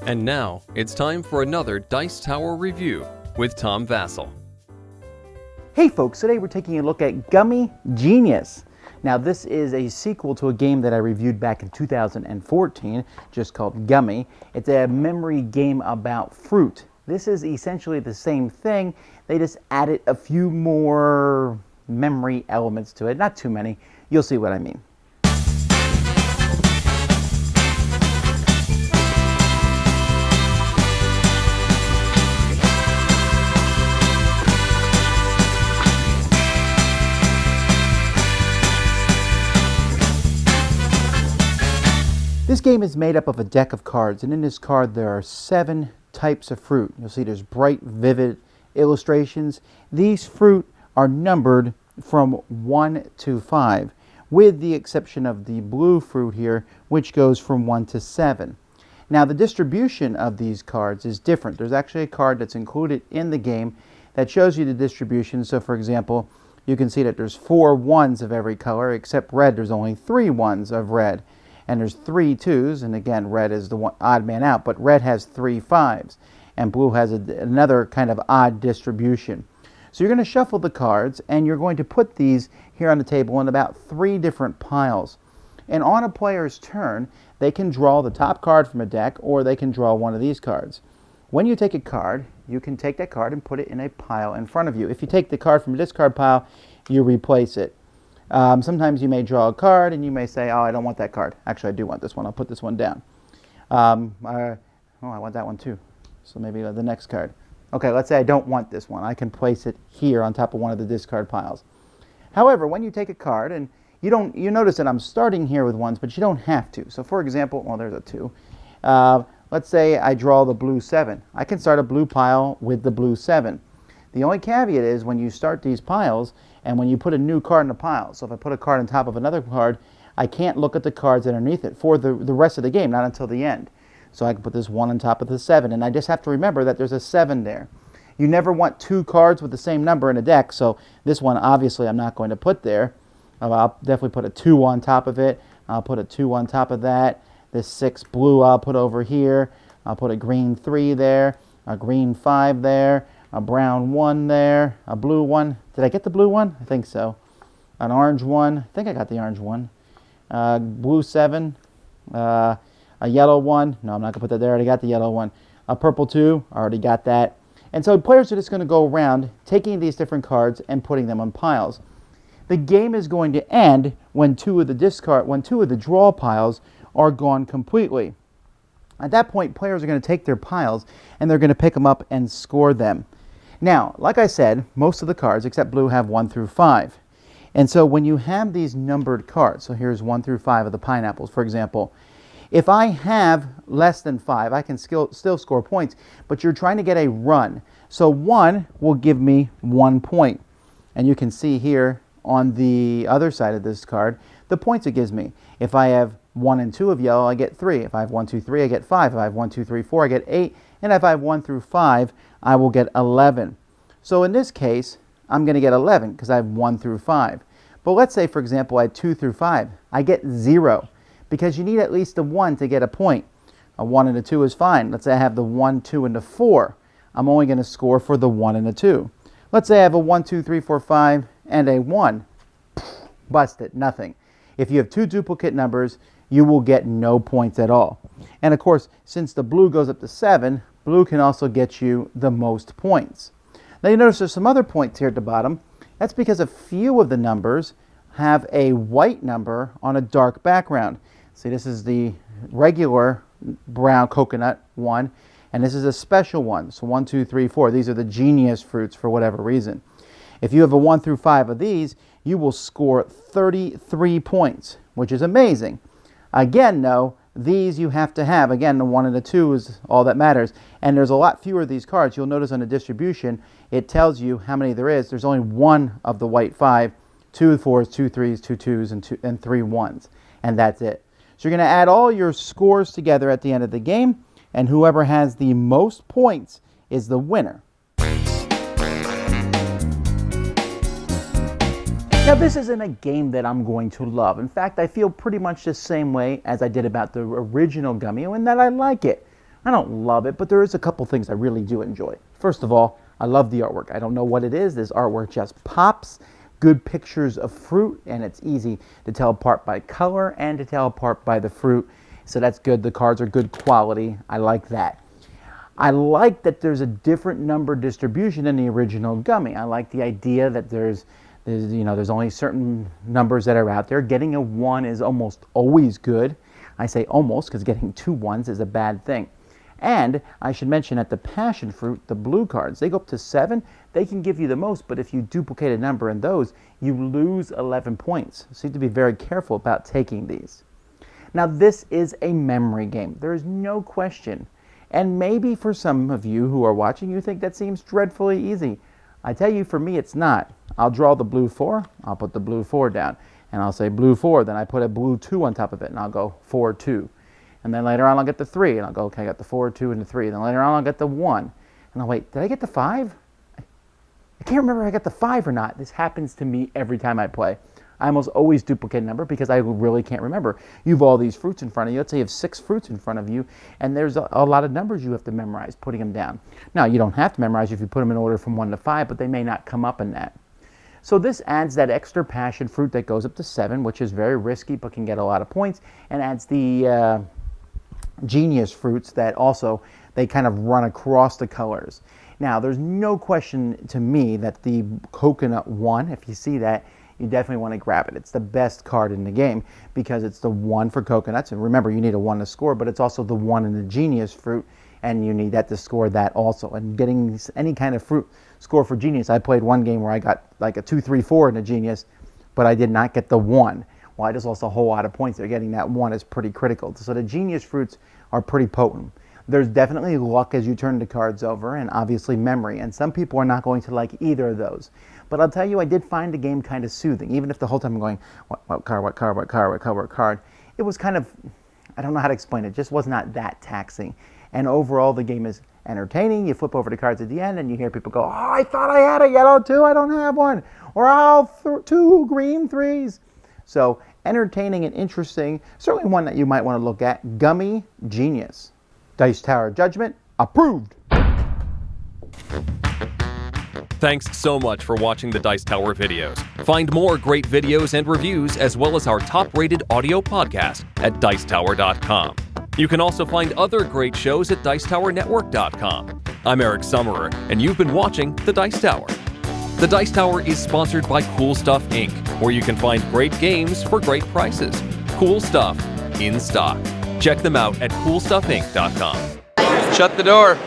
And now, it's time for another Dice Tower review with Tom Vasel. Hey folks, today we're taking a look at GYUMI Genius. Now this is a sequel to a game that I reviewed back in 2014, just called GYUMI. It's a memory game about fruit. This is essentially the same thing, they just added a few more memory elements to it. Not too many, you'll see what I mean. This game is made up of a deck of cards, and in this card there are 7 types of fruit. You'll see there's bright, vivid illustrations. These fruit are numbered from 1 to 5, with the exception of the blue fruit here, which goes from 1 to 7. Now the distribution of these cards is different. There's actually a card that's included in the game that shows you the distribution. So for example, you can see that there's 4 1s of every color, except red, there's only 3 1s of red. And there's 3 2s, and again, red is the one odd man out, but red has 3 5s, and blue has another kind of odd distribution. So you're going to shuffle the cards, and you're going to put these here on the table in about 3 different piles. And on a player's turn, they can draw the top card from a deck, or they can draw one of these cards. When you take a card, you can take that card and put it in a pile in front of you. If you take the card from a discard pile, you replace it. Sometimes you may draw a card and you may say, oh, I don't want that card. Actually, I do want this one. I'll put this one down. I want that one too. So maybe the next card. Okay, let's say I don't want this one. I can place it here on top of one of the discard piles. However, when you take a card, and you notice that I'm starting here with 1s, but you don't have to. So for example, well, there's a 2. Let's say I draw the blue 7. I can start a blue pile with the blue 7. The only caveat is when you start these piles and when you put a new card in the pile. So if I put a card on top of another card, I can't look at the cards underneath it for the rest of the game, not until the end. So I can put this 1 on top of the 7, and I just have to remember that there's a 7 there. You never want 2 cards with the same number in a deck, so this one obviously I'm not going to put there. I'll definitely put a 2 on top of it. I'll put a 2 on top of that. This 6 blue I'll put over here. I'll put a green 3 there, a green 5 there, a brown 1 there, a blue 1. Did I get the blue 1? I think so. An orange 1. I think I got the orange 1. Blue 7. A yellow 1. No, I'm not going to put that there. I already got the yellow 1. A purple 2. I already got that. And so players are just going to go around taking these different cards and putting them on piles. The game is going to end when 2 of the draw piles are gone completely. At that point, players are going to take their piles and they're going to pick them up and score them. Now, like I said, most of the cards, except blue, have 1 through 5. And so when you have these numbered cards, so here's 1 through 5 of the pineapples, for example. If I have less than 5, I can still score points, but you're trying to get a run. So 1 will give me 1 point. And you can see here on the other side of this card, the points it gives me. If I have 1 and 2 of yellow, I get 3. If I have 1, 2, 3, I get 5. If I have 1, 2, 3, 4, I get 8. And if I have 1 through 5, I will get 11. So in this case, I'm going to get 11 because I have 1 through 5. But let's say, for example, I had 2 through 5. I get 0 because you need at least a 1 to get a point. A 1 and a 2 is fine. Let's say I have the 1, 2, and the 4. I'm only going to score for the 1 and the 2. Let's say I have a 1, 2, 3, 4, 5, and a 1. Busted. Nothing. If you have 2 duplicate numbers, you will get no points at all. And of course, since the blue goes up to 7, blue can also get you the most points. Now you notice there's some other points here at the bottom. That's because a few of the numbers have a white number on a dark background. See, this is the regular brown coconut 1, and this is a special one. So 1, 2, 3, 4. These are the genius fruits for whatever reason. If you have a 1 through 5 of these, you will score 33 points, which is amazing. Again, though, these you have to have. Again, the 1 and the 2 is all that matters. And there's a lot fewer of these cards. You'll notice on the distribution, it tells you how many there is. There's only 1 of the white 5, 2 4s, 2 3s, 2 2s, and 3 1s. And that's it. So you're going to add all your scores together at the end of the game, and whoever has the most points is the winner. Now this isn't a game that I'm going to love. In fact, I feel pretty much the same way as I did about the original GYUMI, and that I like it. I don't love it, but there is a couple things I really do enjoy. First of all, I love the artwork. I don't know what it is. This artwork just pops. Good pictures of fruit, and it's easy to tell apart by color and to tell apart by the fruit. So that's good. The cards are good quality. I like that. I like that there's a different number distribution in the original GYUMI. I like the idea that there's only certain numbers that are out there. Getting a 1 is almost always good. I say almost because getting 2 1s is a bad thing. And I should mention that the passion fruit, the blue cards, they go up to 7. They can give you the most, but if you duplicate a number in those, you lose 11 points. So you have to be very careful about taking these. Now this is a memory game. There is no question. And maybe for some of you who are watching, you think that seems dreadfully easy. I tell you, for me, it's not. I'll draw the blue 4. I'll put the blue 4 down. And I'll say blue 4. Then I put a blue 2 on top of it, and I'll go 4, 2. And then later on, I'll get the 3. And I'll go, okay, I got the 4, 2, and the 3. Then later on, I'll get the 1. And I'll wait, did I get the 5? I can't remember if I got the 5 or not. This happens to me every time I play. I almost always duplicate a number because I really can't remember. You have all these fruits in front of you. Let's say you have 6 fruits in front of you, and there's a lot of numbers you have to memorize, putting them down. Now, you don't have to memorize if you put them in order from 1 to 5, but they may not come up in that. So this adds that extra passion fruit that goes up to 7, which is very risky but can get a lot of points, and adds the genius fruits that also, they kind of run across the colors. Now, there's no question to me that the coconut 1, if you see that, you definitely want to grab it. It's the best card in the game because it's the 1 for coconuts. And remember, you need a 1 to score, but it's also the 1 in the genius fruit, and you need that to score that also. And getting any kind of fruit score for genius, I played one game where I got like a 2, 3, 4 in the genius, but I did not get the 1. Well, I just lost a whole lot of points there. Getting that 1 is pretty critical. So the genius fruits are pretty potent. There's definitely luck as you turn the cards over, and obviously memory. And some people are not going to like either of those. But I'll tell you, I did find the game kind of soothing. Even if the whole time I'm going, what card, what card, what card, what card, what card. It was kind of, I don't know how to explain it. It just was not that taxing. And overall, the game is entertaining. You flip over the cards at the end, and you hear people go, oh, I thought I had a yellow 2, I don't have one. Or oh, 2 green 3s. So entertaining and interesting. Certainly one that you might want to look at. GYUMI Genius. Dice Tower Judgment, approved. Thanks so much for watching the Dice Tower videos. Find more great videos and reviews, as well as our top-rated audio podcast at Dicetower.com. You can also find other great shows at Dicetowernetwork.com. I'm Eric Summerer, and you've been watching The Dice Tower. The Dice Tower is sponsored by Cool Stuff Inc., where you can find great games for great prices. Cool stuff in stock. Check them out at CoolStuffInc.com. Shut the door.